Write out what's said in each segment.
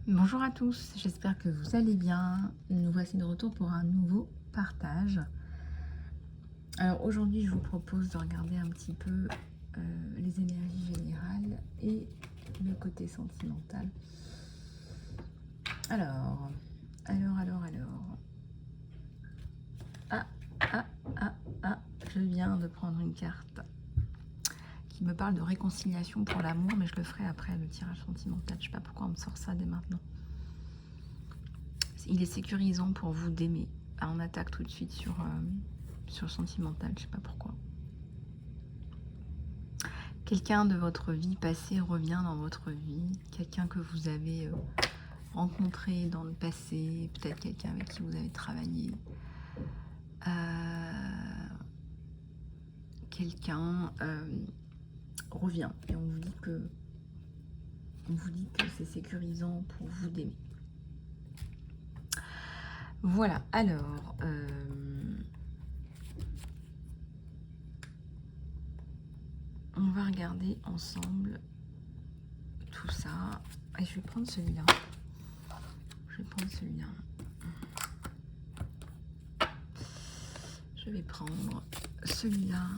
Bonjour à tous, j'espère que vous allez bien. Nous voici de retour pour un nouveau partage. Alors aujourd'hui, je vous propose de regarder un petit peu les énergies générales et le côté sentimental. Alors. Ah, ah, ah, ah, je viens de prendre une carte qui me parle de réconciliation pour l'amour, mais je le ferai après le tirage sentimental. Je sais pas pourquoi on me sort ça dès maintenant. Il est sécurisant pour vous d'aimer. On attaque tout de suite sur le sentimental, je sais pas pourquoi. Quelqu'un de votre vie passée revient dans votre vie, quelqu'un que vous avez rencontré dans le passé, peut-être quelqu'un avec qui vous avez travaillé. Quelqu'un revient et on vous dit que c'est sécurisant pour vous d'aimer. Voilà, alors on va regarder ensemble tout ça. Et je vais prendre celui-là. Je vais prendre celui-là.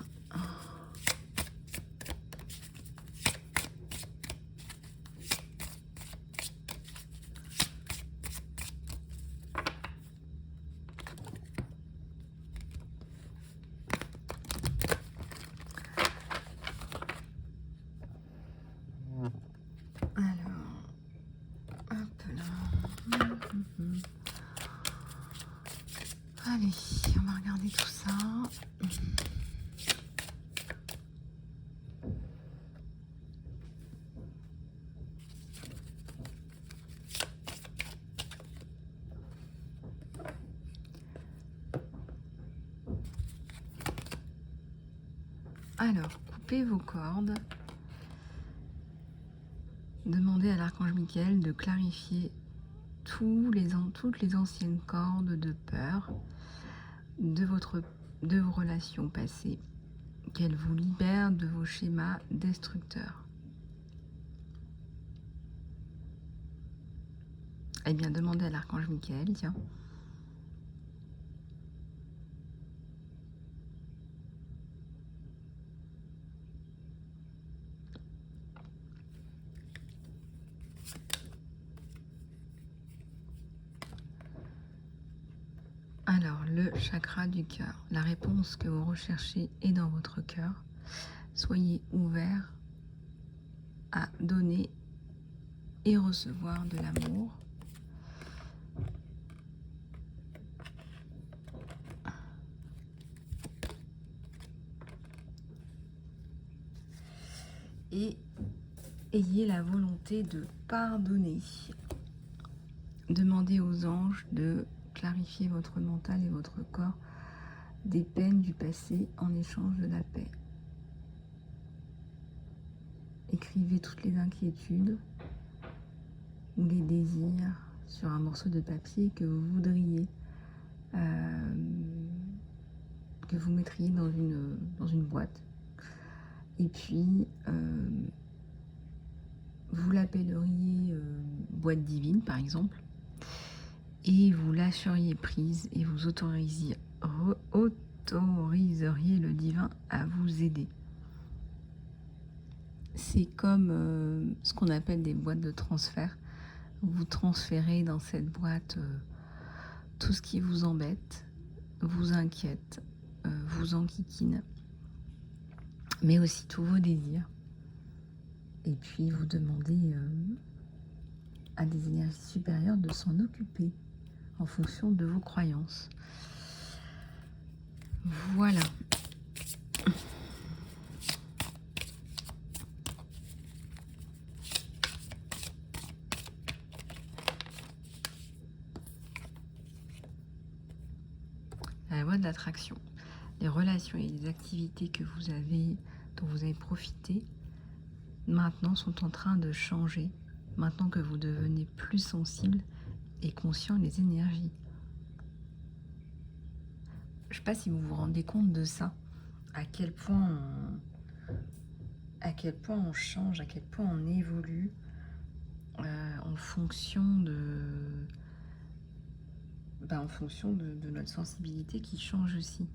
Allez, on va regarder tout ça. Alors, coupez vos cordes. Demandez à l'archange Michael de clarifier toutes les anciennes cordes de peur de vos relations passées, qu'elle vous libère de vos schémas destructeurs. Eh bien, demandez à l'archange Michael, tiens. Alors, le chakra du cœur. La réponse que vous recherchez est dans votre cœur. Soyez ouvert à donner et recevoir de l'amour. Et ayez la volonté de pardonner. Demandez aux anges de clarifier votre mental et votre corps des peines du passé en échange de la paix. Écrivez toutes les inquiétudes ou les désirs sur un morceau de papier que vous voudriez, que vous mettriez dans une boîte. Et puis, vous l'appelleriez boîte divine, par exemple, et vous lâcheriez prise et vous autoriseriez le divin à vous aider. C'est comme ce qu'on appelle des boîtes de transfert. Vous transférez dans cette boîte tout ce qui vous embête, vous inquiète, vous enquiquine, mais aussi tous vos désirs. Et puis vous demandez à des énergies supérieures de s'en occuper en fonction de vos croyances. Voilà. La loi de l'attraction. Les relations et les activités que vous avez, dont vous avez profité, maintenant sont en train de changer, maintenant que vous devenez plus sensible et conscient des énergies. Je ne sais pas si vous vous rendez compte de ça, à quel point on change, à quel point on évolue. On en fonction de notre sensibilité qui change aussi.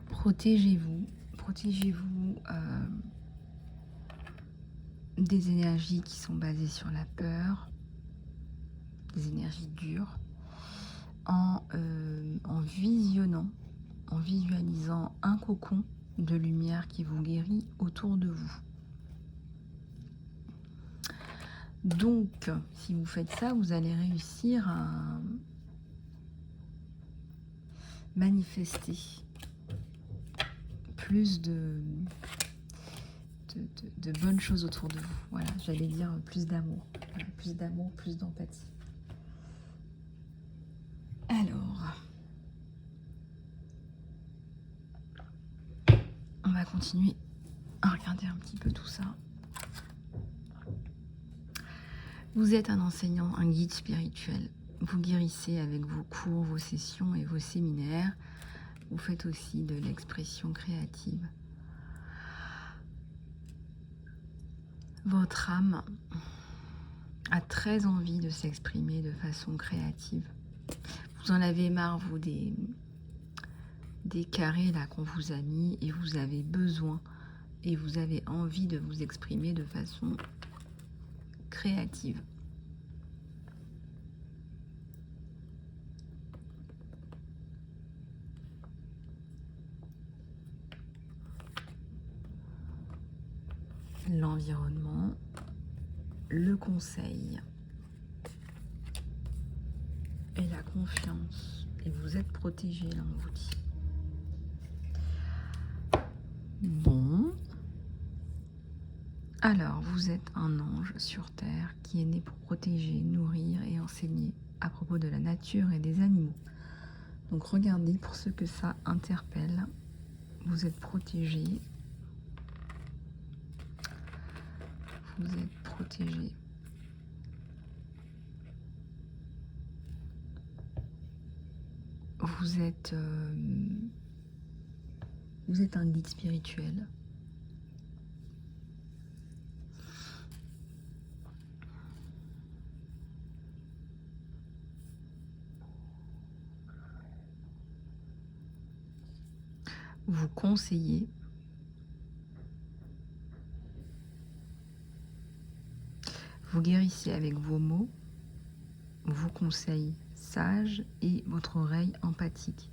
Protégez-vous, protégez-vous des énergies qui sont basées sur la peur, des énergies dures, en visionnant, en visualisant un cocon de lumière qui vous guérit autour de vous. Donc, si vous faites ça, vous allez réussir à manifester plus de bonnes choses autour de vous. Voilà, j'allais dire plus d'amour. Voilà, plus d'amour, plus d'empathie. Alors, on va continuer à regarder un petit peu tout ça. Vous êtes un enseignant, un guide spirituel. Vous guérissez avec vos cours, vos sessions et vos séminaires. Vous faites aussi de l'expression créative. Votre âme a très envie de s'exprimer de façon créative. Vous en avez marre, vous, des carrés là qu'on vous a mis, et vous avez besoin et vous avez envie de vous exprimer de façon créative. L'environnement, le conseil et la confiance. Et vous êtes protégé, là, on vous dit. Bon. Alors, vous êtes un ange sur Terre qui est né pour protéger, nourrir et enseigner à propos de la nature et des animaux. Donc, regardez pour ceux que ça interpelle. Vous êtes protégé. Vous êtes protégé. Vous êtes un guide spirituel. Vous conseillez. Vous guérissez avec vos mots, vos conseils sages et votre oreille empathique.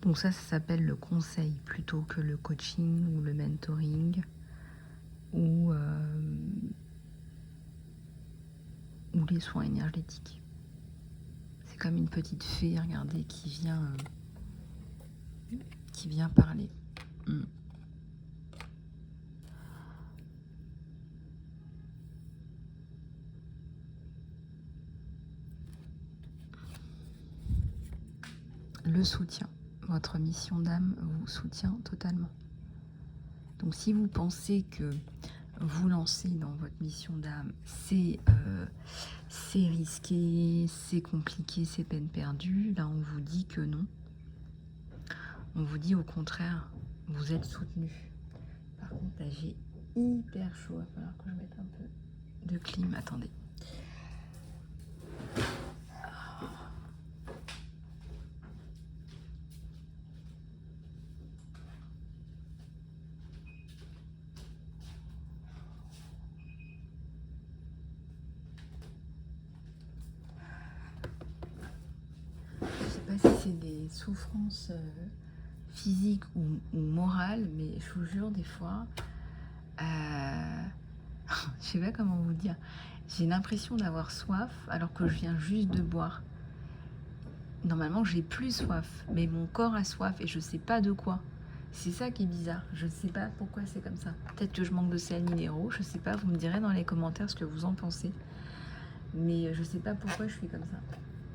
Donc ça s'appelle le conseil plutôt que le coaching ou le mentoring ou les soins énergétiques. C'est comme une petite fée, regardez, qui vient parler. Le soutien. Votre mission d'âme vous soutient totalement. Donc si vous pensez que vous lancer dans votre mission d'âme, c'est risqué, c'est compliqué, c'est peine perdue, là on vous dit que non. On vous dit au contraire, vous êtes soutenu. Par contre, là j'ai hyper chaud, il va falloir que je mette un peu de clim. Attendez. Si c'est des souffrances physiques ou morales, mais je vous jure, des fois, je sais pas comment vous dire, j'ai l'impression d'avoir soif alors que je viens juste de boire. Normalement, j'ai plus soif, mais mon corps a soif et je sais pas de quoi. C'est ça qui est bizarre, je sais pas pourquoi c'est comme ça. Peut-être que je manque de sels minéraux, je sais pas, vous me direz dans les commentaires ce que vous en pensez. Mais je sais pas pourquoi je suis comme ça.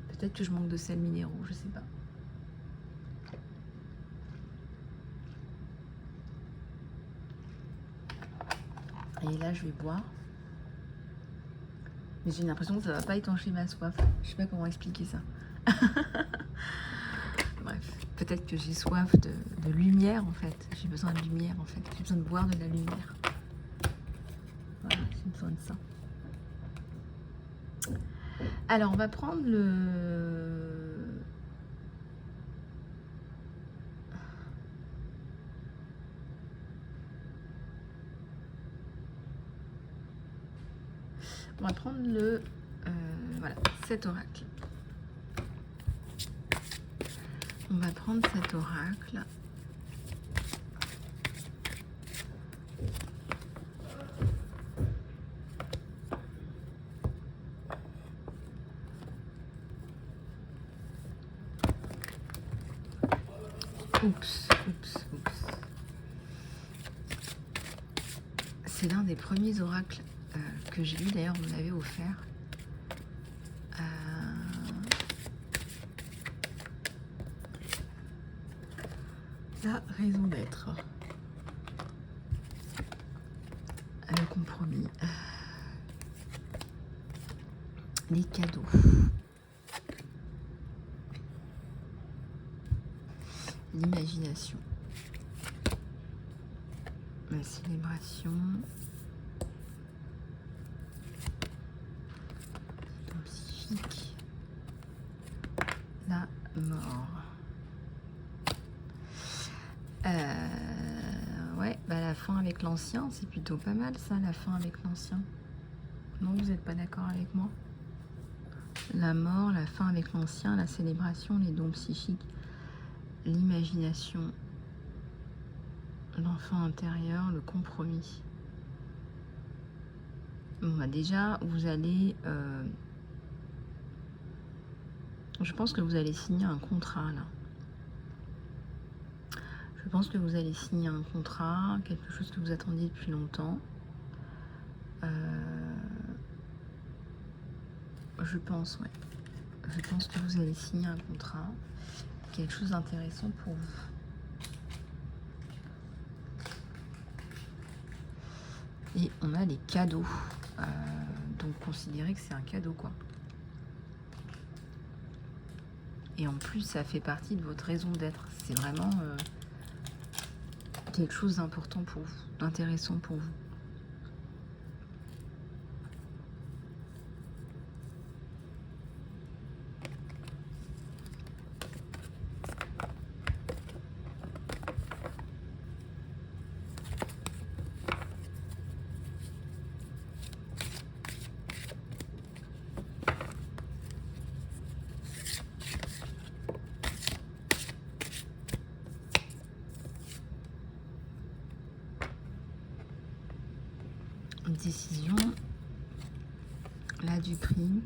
Peut-être que je manque de sels minéraux, je sais pas. Et là, je vais boire. Mais j'ai l'impression que ça va pas étancher ma soif. Je sais pas comment expliquer ça. Bref, peut-être que j'ai soif de lumière en fait. J'ai besoin de lumière en fait. J'ai besoin de boire de la lumière. Voilà, j'ai besoin de ça. Alors, on va prendre voilà, cet oracle. On va prendre cet oracle. Oups. C'est l'un des premiers oracles que j'ai lu, d'ailleurs, on me l'avait offert. La raison d'être. Le compromis. Les cadeaux. L'imagination. La célébration. Le psychique. La mort. Ouais, bah la fin avec l'ancien, c'est plutôt pas mal ça, la fin avec l'ancien. Non, vous n'êtes pas d'accord avec moi? La mort, la fin avec l'ancien, la célébration, les dons psychiques, l'imagination, l'enfant intérieur, le compromis. Bon, bah déjà, vous allez... je pense que vous allez signer un contrat, là. Je pense que vous allez signer un contrat, quelque chose que vous attendiez depuis longtemps. Je pense, ouais. Je pense que vous allez signer un contrat, quelque chose d'intéressant pour vous. Et on a les cadeaux. Donc considérez que c'est un cadeau, quoi. Et en plus, ça fait partie de votre raison d'être. C'est vraiment quelque chose d'important pour vous, d'intéressant pour vous. Décision, là du prix,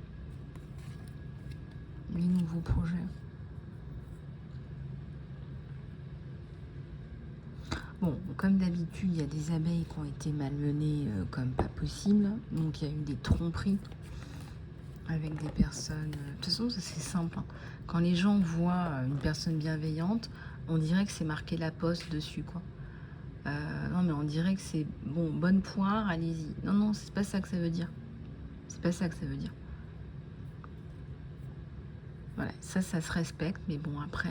les nouveaux projets. Bon, comme d'habitude, il y a des abeilles qui ont été malmenées comme pas possible, donc il y a eu des tromperies avec des personnes. De toute façon, c'est simple, hein. Quand les gens voient une personne bienveillante, on dirait que c'est marqué la poste dessus, quoi. Non, mais on dirait que c'est bon, bonne poire, allez-y. Non, non, c'est pas ça que ça veut dire. C'est pas ça que ça veut dire. Voilà, ça se respecte, mais bon, après,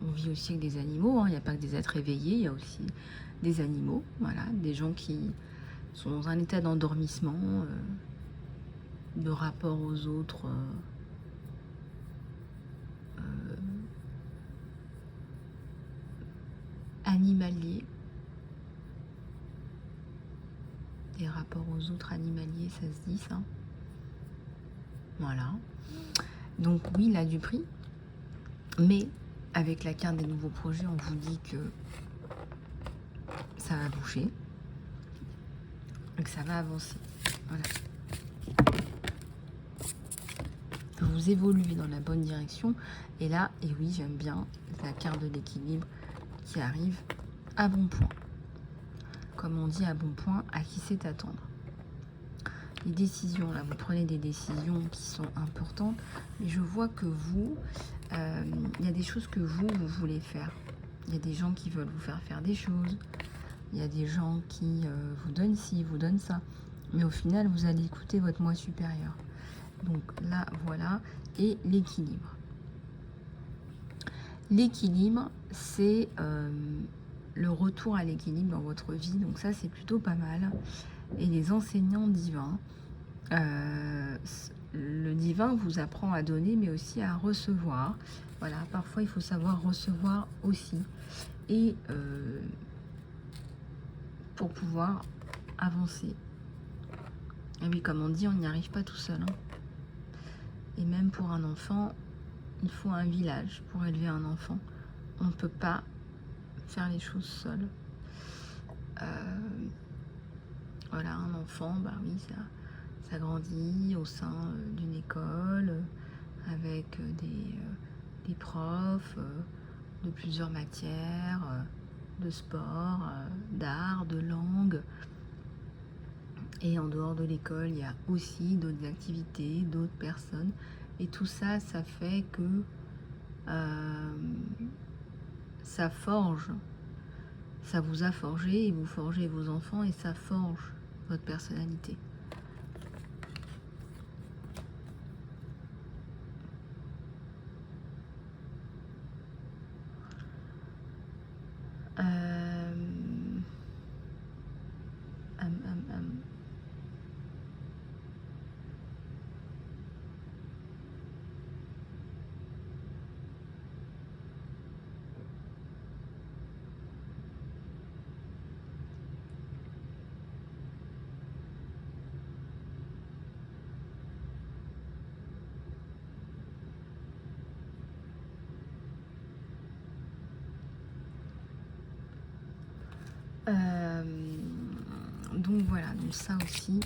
on vit aussi avec des animaux, hein. Il n'y a pas que des êtres éveillés, il y a aussi des animaux, voilà, des gens qui sont dans un état d'endormissement, de rapport aux autres, animaliers. Des rapports aux autres animaliers, ça se dit ça. Voilà. Donc oui, là du prix. Mais avec la carte des nouveaux projets, on vous dit que ça va bouger. Et que ça va avancer. Voilà. Que vous évoluez dans la bonne direction. Et là, et oui, j'aime bien la carte de l'équilibre qui arrive à bon point. Comme on dit à bon point, à qui sait attendre. Les décisions, là, vous prenez des décisions qui sont importantes, mais je vois que vous, il y a des choses que vous voulez faire. Il y a des gens qui veulent vous faire faire des choses. Il y a des gens qui vous donnent ci, vous donnent ça. Mais au final, vous allez écouter votre moi supérieur. Donc là, voilà. Et l'équilibre. L'équilibre, c'est le retour à l'équilibre dans votre vie. Donc ça, c'est plutôt pas mal. Et les enseignants divins, le divin vous apprend à donner, mais aussi à recevoir. Voilà, parfois, il faut savoir recevoir aussi. Et pour pouvoir avancer. Et oui, comme on dit, on n'y arrive pas tout seul. Hein. Et même pour un enfant, il faut un village pour élever un enfant. On ne peut pas faire les choses seul. Voilà, un enfant, bah oui, ça grandit au sein d'une école, avec des profs de plusieurs matières, de sport, d'art, de langue. Et en dehors de l'école, il y a aussi d'autres activités, d'autres personnes. Et tout ça, ça fait que ça forge. Ça vous a forgé et vous forgez vos enfants et ça forge votre personnalité. Donc voilà, donc ça aussi.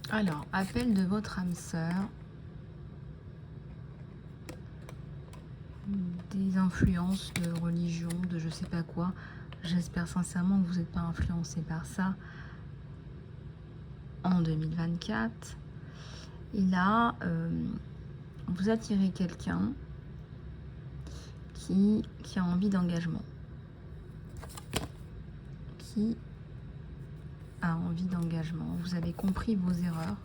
Alors, appel de votre âme sœur. Des influences de religion, de je sais pas quoi. J'espère sincèrement que vous n'êtes pas influencé par ça en 2024. Et là, vous attirez quelqu'un qui a envie d'engagement. Qui a envie d'engagement. Vous avez compris vos erreurs,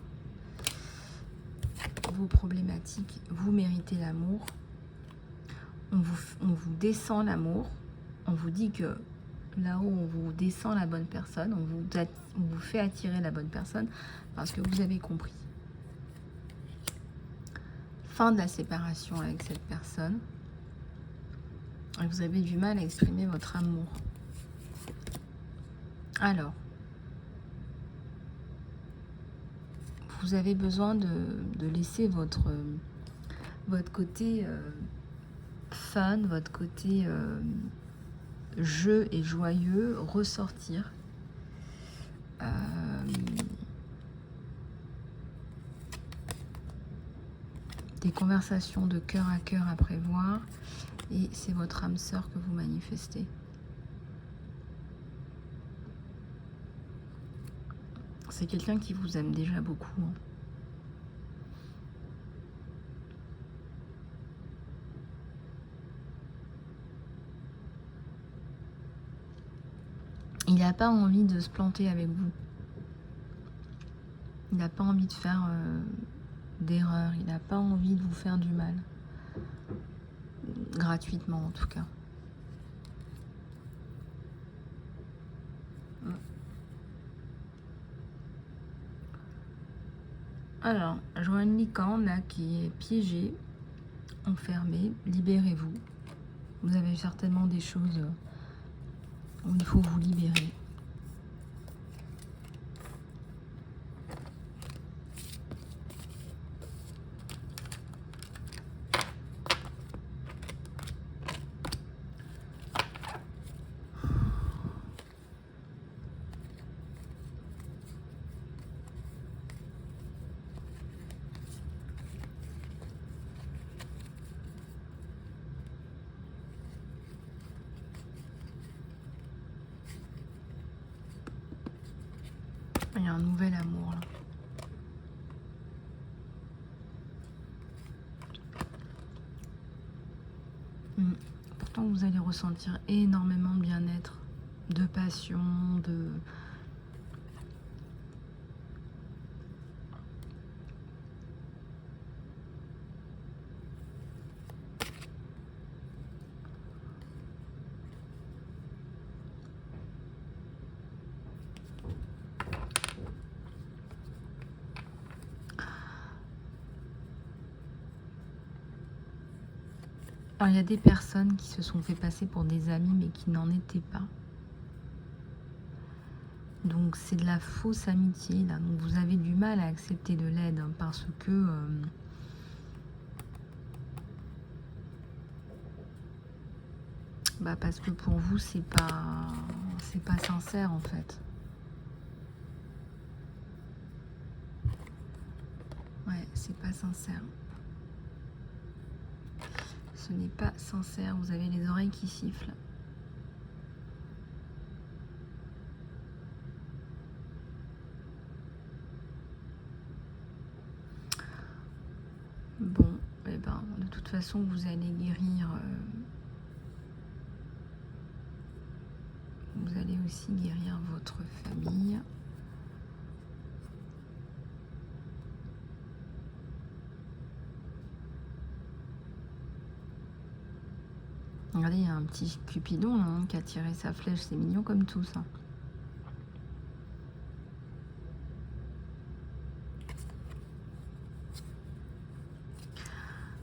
vos problématiques. Vous méritez l'amour. On vous descend l'amour. On vous dit que là-haut, on vous descend la bonne personne. On vous fait attirer la bonne personne parce que vous avez compris. Fin de la séparation avec cette personne. Et vous avez du mal à exprimer votre amour. Alors, vous avez besoin de laisser votre côté fun, votre côté jeu et joyeux ressortir. Des conversations de cœur à cœur à prévoir. Et c'est votre âme sœur que vous manifestez. C'est quelqu'un qui vous aime déjà beaucoup. Hein. Il n'a pas envie de se planter avec vous. Il n'a pas envie de faire d'erreur. Il n'a pas envie de vous faire du mal. Gratuitement en tout cas. Alors, je vois une licorne là qui est piégée, enfermée. Libérez-vous. Vous avez certainement des choses où il faut vous libérer. un nouvel amour là. Pourtant, vous allez ressentir énormément de bien-être, de passion, de... Alors, il y a des personnes qui se sont fait passer pour des amis, mais qui n'en étaient pas. Donc, c'est de la fausse amitié, là. Donc, vous avez du mal à accepter de l'aide, hein, parce que... parce que pour vous, c'est pas sincère, en fait. Ouais, c'est pas sincère. Ce n'est pas sincère, vous avez les oreilles qui sifflent. Bon, eh ben, de toute façon, vous allez guérir. Vous allez aussi guérir votre famille. Regardez, il y a un petit Cupidon là, hein, qui a tiré sa flèche. C'est mignon comme tout ça.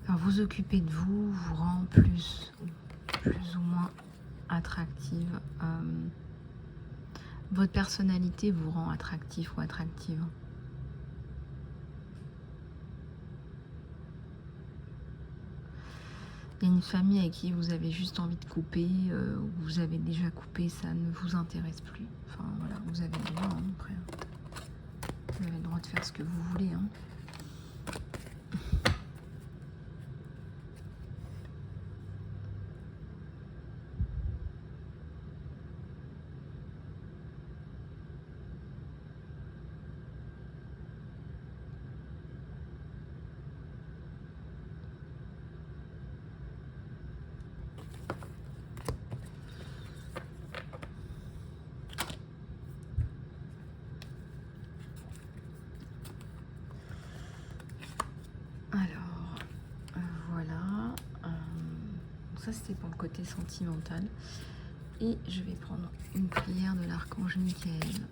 Alors, vous occuper de vous vous rend plus ou moins attractive. Votre personnalité vous rend attractif ou attractive. Il y a une famille avec qui vous avez juste envie de couper, vous avez déjà coupé, ça ne vous intéresse plus. Enfin voilà, vous avez le droit, hein, après. Vous avez le droit de faire ce que vous voulez. Hein. Ça c'était pour le côté sentimental. Et je vais prendre une prière de l'archange Michael.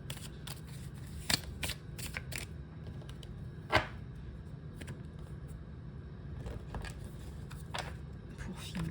Pour finir.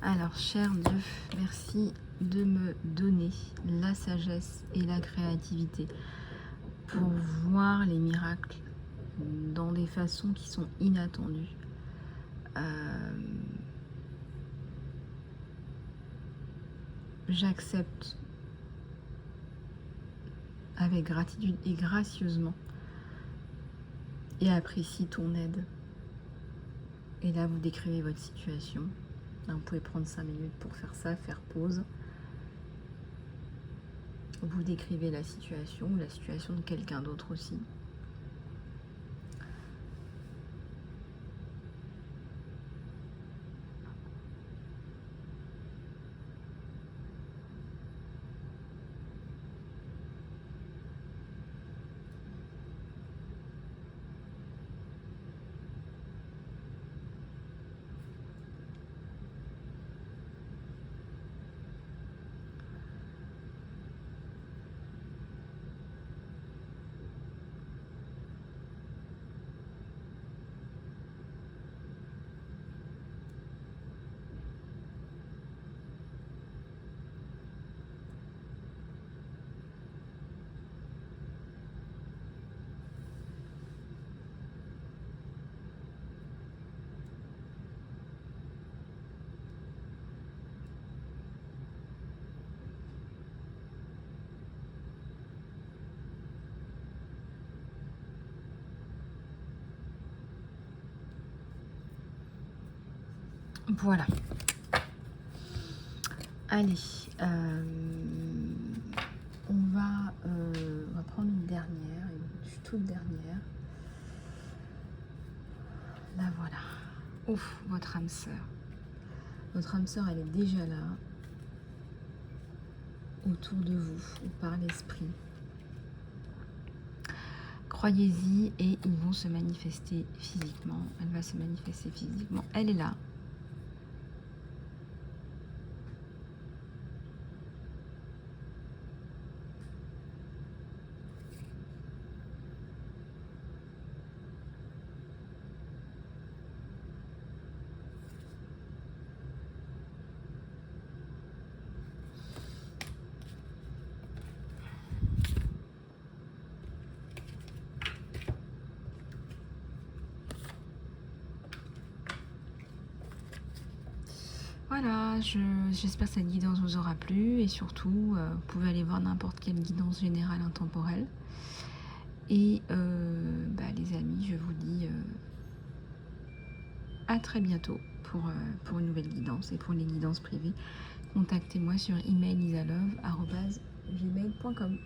Alors, cher Dieu, merci de me donner la sagesse et la créativité pour voir les miracles dans des façons qui sont inattendues. J'accepte avec gratitude et gracieusement et apprécie ton aide. Et là, vous décrivez votre situation. Vous pouvez prendre 5 minutes pour faire ça, faire pause. Vous décrivez la situation ou la situation de quelqu'un d'autre aussi. Voilà. Allez, on va prendre une dernière, une toute dernière. Là voilà. Ouf, votre âme sœur. Votre âme sœur, elle est déjà là, autour de vous, ou par l'esprit. Croyez-y et ils vont se manifester physiquement. Elle va se manifester physiquement. Elle est là. Voilà, j'espère que cette guidance vous aura plu et surtout, vous pouvez aller voir n'importe quelle guidance générale intemporelle. Et les amis, je vous dis à très bientôt pour une nouvelle guidance et pour les guidances privées. Contactez-moi sur email isalove@gmail.com.